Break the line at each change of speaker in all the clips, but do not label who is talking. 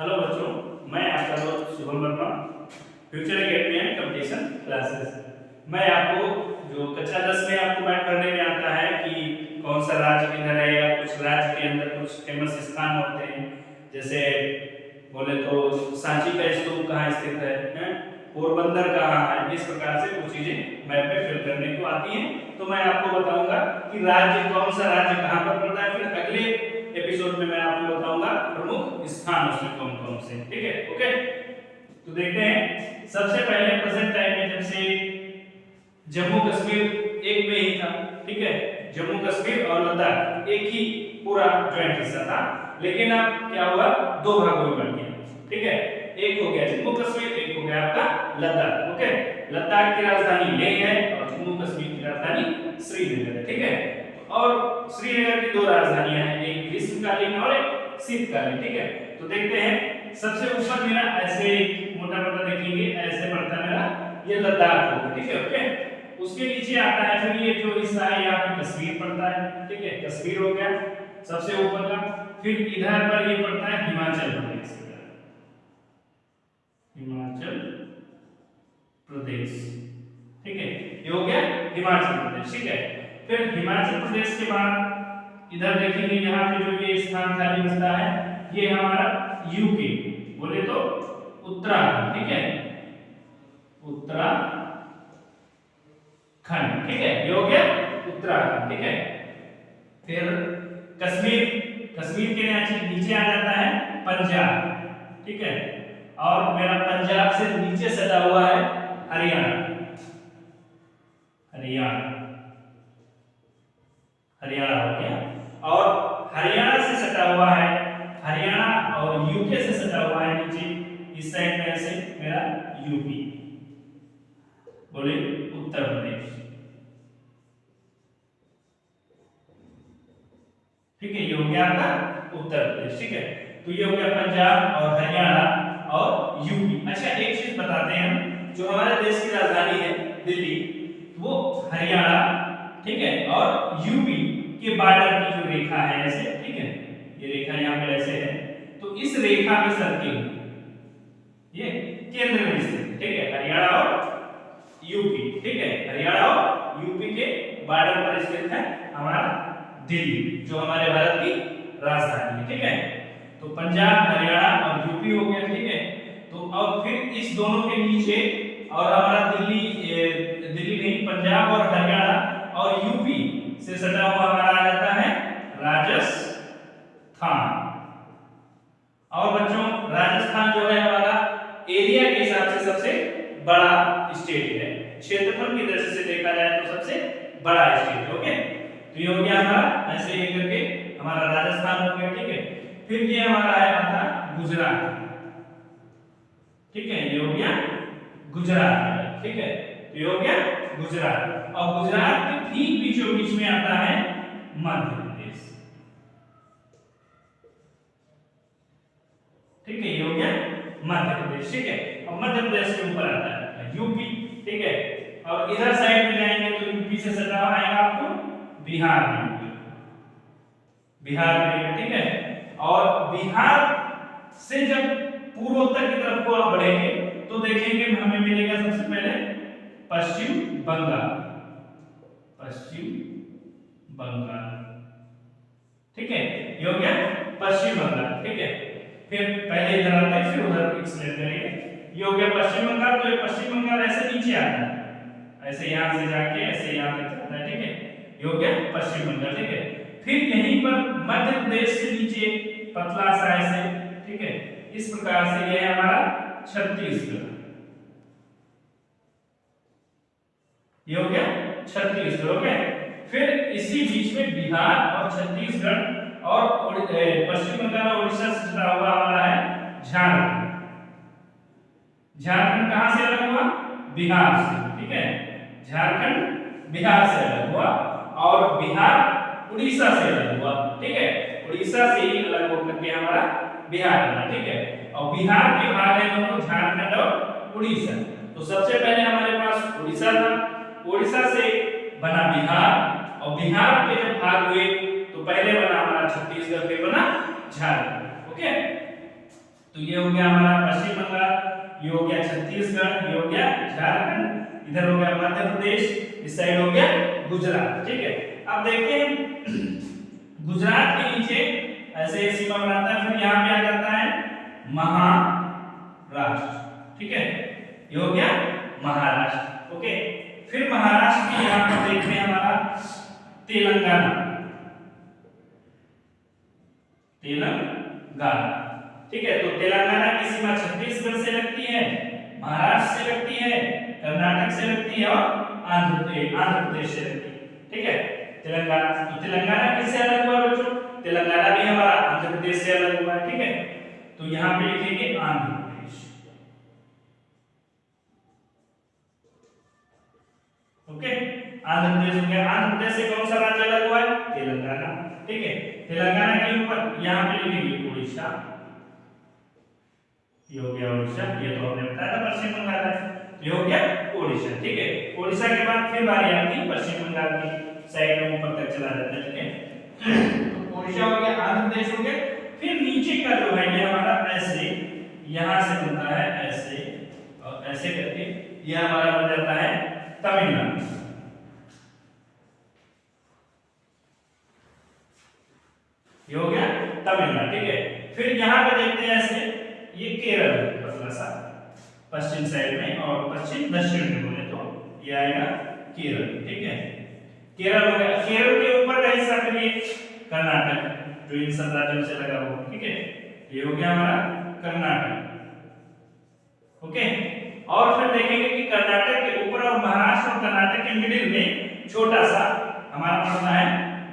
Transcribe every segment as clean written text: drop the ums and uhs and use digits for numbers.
Hello बच्चों, मैं आपका दोस्त Shubham Verma, future academy and competition classes. मैं आपको जो कक्षा 10 में आपको बात करने में आता है कि कौन सा राज्य किधर है या कुछ राज्य के अंदर कुछ फेमस स्थान होते हैं, जैसे बोले तो सांची का स्तूप कहाँ स्थित है, पोरबंदर कहाँ है, इस प्रकार से कुछ चीजें मैप में फिल करने को आती हैं। तो मैं आपको बताऊंगा कि राज्य कौन सा राज्य कहाँ पर पड़ता है। फिर अगले एपिसोड में मैं आपको बताऊंगा प्रमुख स्थान उसमें कौन कौन से, ठीक है। ओके, तो देखते हैं। सबसे पहले प्रेजेंट टाइम में जब से जम्मू कश्मीर एक में ही था, ठीक है, जम्मू कश्मीर और लद्दाख एक ही पूरा ज्वाइंट हिस्सा था, लेकिन अब क्या हुआ, दो भागों में बन गया, ठीक है। एक हो गया जम्मू कश्मीर, एक हो गया आपका लद्दाख। ओके, लद्दाख की राजधानी लेह है और जम्मू कश्मीर की राजधानी श्रीनगर है, ठीक है। और श्रीनगर की दो राजधानियां हैं, एक ग्रीष्मकालीन और एक शीतकालीन, ठीक है। तो देखते हैं, सबसे ऊपर मेरा ऐसे मोटा मोटा देखेंगे, ऐसे बढ़ता है मेरा ये लद्दाख होगा, ठीक है। ओके, उसके नीचे आता है फिर ये जो हिस्सा है यहाँ पे कश्मीर पड़ता है, ठीक है, कश्मीर हो गया सबसे ऊपर का। फिर इधर पर ये पड़ता है हिमाचल प्रदेश, हिमाचल प्रदेश, ठीक है, ये हो गया हिमाचल प्रदेश, ठीक है। फिर हिमाचल प्रदेश के बाद इधर देखेंगे, यहाँ पे जो ये स्थान खाली बचता है ये हमारा यूपी, बोले तो उत्तराखंड, ठीक है, उत्तराखंड, ठीक है, ये हो गया उत्तराखंड, ठीक है। फिर कश्मीर, कश्मीर के नीचे आ जाता है पंजाब, ठीक है, और मेरा पंजाब से नीचे सटा हुआ है हरियाणा, हरियाणा, हरियाणा हो गया। और हरियाणा से सटा हुआ है, हरियाणा और यूके से सटा हुआ है नीचे इस साइड में ऐसे मेरा यूपी, बोले उत्तर प्रदेश, ठीक है, ये हो गया आपका उत्तर प्रदेश, ठीक है। तो ये हो गया पंजाब और हरियाणा और यूपी। अच्छा, एक चीज बताते हैं हम, जो हमारे देश की राजधानी है दिल्ली, वो हरियाणा, ठीक है, और यूपी के बॉर्डर की जो रेखा है ऐसे, ठीक है, ये रेखा यहाँ पे ऐसे है, तो इस रेखा के सर्किल ये केंद्र में स्थित, ठीक है, हरियाणा और यूपी, ठीक है, हरियाणा और यूपी के बॉर्डर पर स्थित है हमारा दिल्ली, जो हमारे भारत की राजधानी है, ठीक है। तो पंजाब, हरियाणा और यूपी हो गया, ठीक है। तो अब फिर इस दोनों के नीचे और हमारा दिल्ली, दिल्ली नहीं, पंजाब और हरियाणा और यूपी से सटा हुआ हमारा आ जाता है राजस्थान। और बच्चों, राजस्थान जो है हमारा एरिया के हिसाब से सबसे बड़ा स्टेट है, क्षेत्रफल की दृष्टि से देखा जाए तो सबसे बड़ा स्टेट है। ओके, तो ये हो गया हमारा ऐसे ही करके हमारा राजस्थान हो गया, ठीक है। फिर ये हमारा है आता गुजरात, ठीक है, ये हो गया गुजरात, ठीक है, तो ये हो गया गुजरात। और गुजरात के ठीक बीचों बीच में आता है मध्य प्रदेश, ठीक है, ये हो गया मध्य प्रदेश, ठीक है। और मध्य प्रदेश के ऊपर आता है यूपी, ठीक है। और इधर साइड में जाएंगे तो यूपी से सटा हुआ आएगा आपको बिहार में, बिहार में, ठीक है। और बिहार से जब पूर्वोत्तर की तरफ को आप बढ़ेंगे तो देखेंगे हमें मिलेगा सबसे पहले पश्चिम बंगाल, पश्चिम बंगाल, ठीक है, ये हो गया पश्चिम बंगाल, ठीक है। फिर पहले इधर आता है फिर उधर एक्सप्लेन करेंगे। ये हो गया पश्चिम बंगाल, तो ये पश्चिम बंगाल ऐसे नीचे आता है, ऐसे यहां से जाके ऐसे यहां तक जाता है, ठीक है, ये हो गया पश्चिम बंगाल, ठीक है। फिर यहीं पर मध्य प्रदेश से नीचे पतला सा ऐसे, ठीक है, इस प्रकार से ये है हमारा छत्तीसगढ़, ये हो गया छत्तीसगढ़, ओके। फिर इसी बीच में बिहार और छत्तीसगढ़ और पश्चिम बंगाल और उड़ीसा से जुड़ा हुआ हमारा है झारखंड। झारखंड कहां से अलग हुआ, बिहार से, ठीक है, झारखंड बिहार से अलग हुआ और बिहार उड़ीसा से अलग हुआ, ठीक है, उड़ीसा से ही अलग होकर के हमारा बिहार बना, ठीक है। और बिहार के भाग है दोनों, झारखंड और उड़ीसा। तो सबसे पहले हमारे पास उड़ीसा था, उड़ीसा से बना बिहार, और बिहार के जब भाग हुए तो पहले बना हमारा छत्तीसगढ़, फिर बना झारखंड, ओके। तो ये हो गया हमारा पश्चिम बंगाल, ये हो गया छत्तीसगढ़, ये हो गया झारखंड, इधर हो गया मध्य प्रदेश, इस साइड हो गया गुजरात। ठीक है, अब देखते हैं गुजरात के नीचे ऐसे सीमा बनाता है, फिर यहाँ पे आ जाता है महाराष्ट्र। ठीक है, ये हो गया महाराष्ट्र। ओके, फिर महाराष्ट्र के यहाँ पर देखते हैं हमारा तेलंगाना। ठीक है, तो तेलंगाना की सीमा छत्तीसगढ़ से लगती है, महाराष्ट्र से लगती है, कर्नाटक से लगती है और आंध्र प्रदेश से लगती है। ठीक है, तेलंगाना किससे अलग हुआ बच्चों? तेलंगाना भी हमारा आंध्र प्रदेश से अलग हुआ है। ठीक है, तो यहाँ पे लिखेंगे आंध्र प्रदेश। ओके, आंध्र प्रदेश हो गया। आंध्र प्रदेश से कौन सा राज्य अलग हुआ है? तेलंगाना। ठीक है, तेलंगाना के ऊपर यहाँ पे लिखेंगे उड़ीसा, ये हो गया उड़ीसा, ये तो हमने बताया था पश्चिम बंगाल है, ये हो गया उड़ीसा। ठीक है, उड़ीसा के बाद फिर बारी आती है पश्चिम बंगाल की साइड में ऊपर तक चला जाता है। ठीक है, तो उड़ीसा हो गया, आंध्र प्रदेश हो गया। फिर नीचे का जो है ये हमारा ऐसे यहां से बनता है ऐसे और ऐसे करके ये हमारा बन जाता है तमिलनाडु। ये हो गया तमिलनाडु। ठीक है, फिर यहां पे देखते हैं ऐसे ये केरल पतला सा पश्चिम साइड में और पश्चिम दक्षिण में बोले तो ये आएगा केरल। ठीक है, केरल हो गया। केरल के ऊपर का हिस्सा करिए कर्नाटक, जो इन सब राज्यों से लगा हुआ। ठीक है, ये हो गया हमारा कर्नाटक। ओके, और फिर देखेंगे कि कर्नाटक के ऊपर और महाराष्ट्र और कर्नाटक के मिडिल में छोटा सा हमारा पड़ता है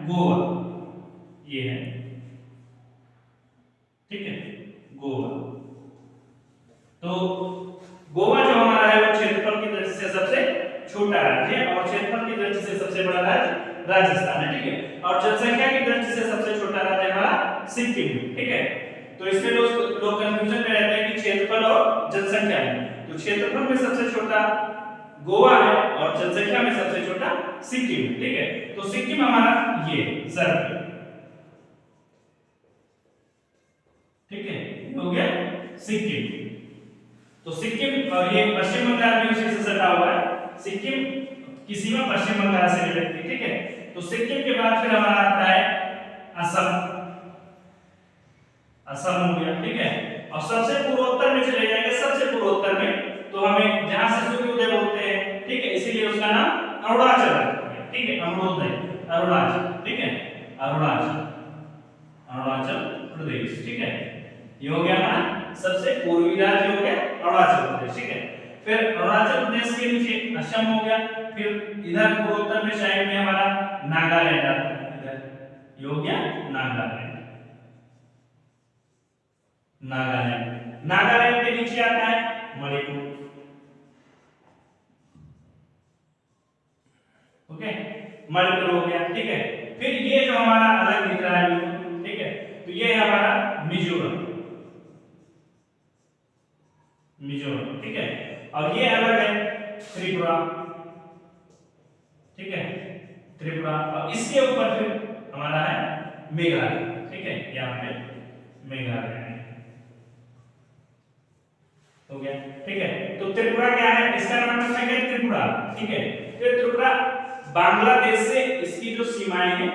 गोवा, ये है। ठीक है, गोवा। तो गोवा जो हमारा है वो क्षेत्रफल की दृष्टि से सबसे छोटा राज्य है और क्षेत्रफल की दृष्टि से सबसे बड़ा राज्य राजस्थान है। ठीक है, और जनसंख्या की दृष्टि से सबसे छोटा राज्य हमारा सिक्किम। ठीक है, तो इसमें लोग कंफ्यूजन में रहते हैं कि क्षेत्रफल और जनसंख्या में, तो क्षेत्रफल में सबसे छोटा गोवा है और जनसंख्या में सबसे छोटा सिक्किम। ठीक है, तो सिक्किम हमारा ये सर्कल। ठीक है, हो गया सिक्किम। तो सिक्किम और ये पश्चिम बंगाल भी उसी से सटा हुआ है, सिक्किम की सीमा पश्चिम बंगाल से भी लगती है। ठीक है, तो सिक्किम के बाद फिर हमारा आता है असम। असम हो गया। ठीक है, और सबसे पूर्वोत्तर में चले जाएंगे, सबसे पूर्वोत्तर में तो हमें जहां से सूर्योदय बोलते हैं। ठीक है, इसीलिए उसका नाम अरुणाचल है। ठीक है, अरुणोदय, अरुणाचल। ठीक है, अरुणाचल प्रदेश। ठीक है, ये हो गया हमारा सबसे पूर्वी राज्य हो गया अरुणाचल प्रदेश। ठीक है, फिर अरुणाचल प्रदेश के नीचे असम हो गया, फिर इधर पूर्वोत्तर में साइड में हमारा नागालैंड आता है, इधर ये हो गया नागालैंड। नागालैंड के नीचे आता है मणिपुर। ओके, मणिपुर हो गया। ठीक है, फिर ये जो हमारा अलग दिख रहा है, ठीक है, तो ये है हमारा मिजोरम। ठीक है, और ये अलग है त्रिपुरा। ठीक है, त्रिपुरा, और इसके ऊपर फिर हमारा है मेघालय। ठीक है, यहाँ पे मेघालय हो गया। ठीक है, तो त्रिपुरा क्या है? इसका नाम रखा गया त्रिपुरा। ठीक है, तो त्रिपुरा बांग्लादेश से इसकी जो सीमाएं हैं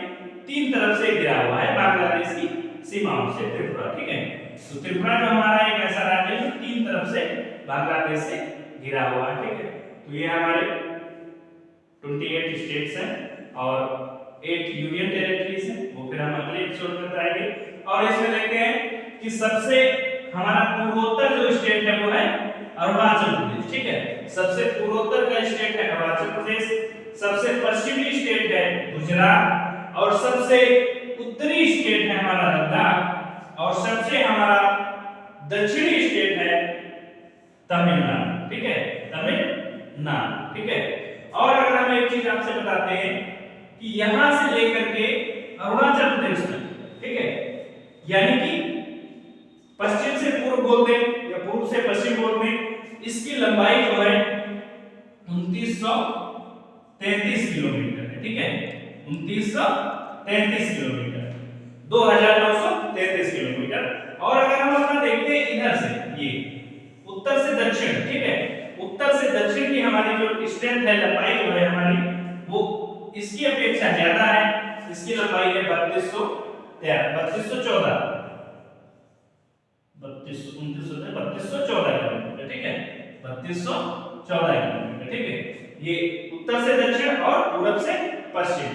तीन तरफ से घिरा हुआ है, बांग्लादेश की सीमाओं से त्रिपुरा। ठीक है, तो त्रिपुरा जो हमारा एक ऐसा राज्य है जो तीन तरफ से बांग्लादेश से घिरा हुआ है। ठीक है, तो ये हमारे 28 स्टेट्स हैं और 8 यूनियन टेरिटरीज हैं, वो फिर हम अगले एपिसोड में बताएंगे। और इसमें देखते हैं कि सबसे हमारा पूर्वोत्तर जो स्टेट है वो है अरुणाचल प्रदेश। ठीक है, सबसे पूर्वोत्तर का स्टेट है अरुणाचल प्रदेश, सबसे पश्चिमी स्टेट है गुजरात, और सबसे उत्तरी स्टेट है हमारा लद्दाख, और सबसे हमारा दक्षिणी स्टेट है तमिलनाडु। ठीक है, तमिलनाडु। ठीक है, और अगर हम एक चीज आपसे बताते हैं कि यहां से लेकर के अरुणाचल प्रदेश तक, ठीक है, यानी कि पश्चिम से पूर्व बोल दें या पूर्व से पश्चिम बोल दें, इसकी लंबाई जो है 2933 किलोमीटर है। ठीक है, 2933 किलोमीटर, 2933 किलोमीटर। और अगर हम अपना देखते हैं इधर हमारी जो स्ट्रेंथ है, लंबाई जो है हमारी, वो इसकी अपेक्षा ज्यादा है। इसकी लंबाई है 3214 किलोमीटर, ठीक है, 3214 किलोमीटर, ठीक है। ये उत्तर से दक्षिण और पूरब से पश्चिम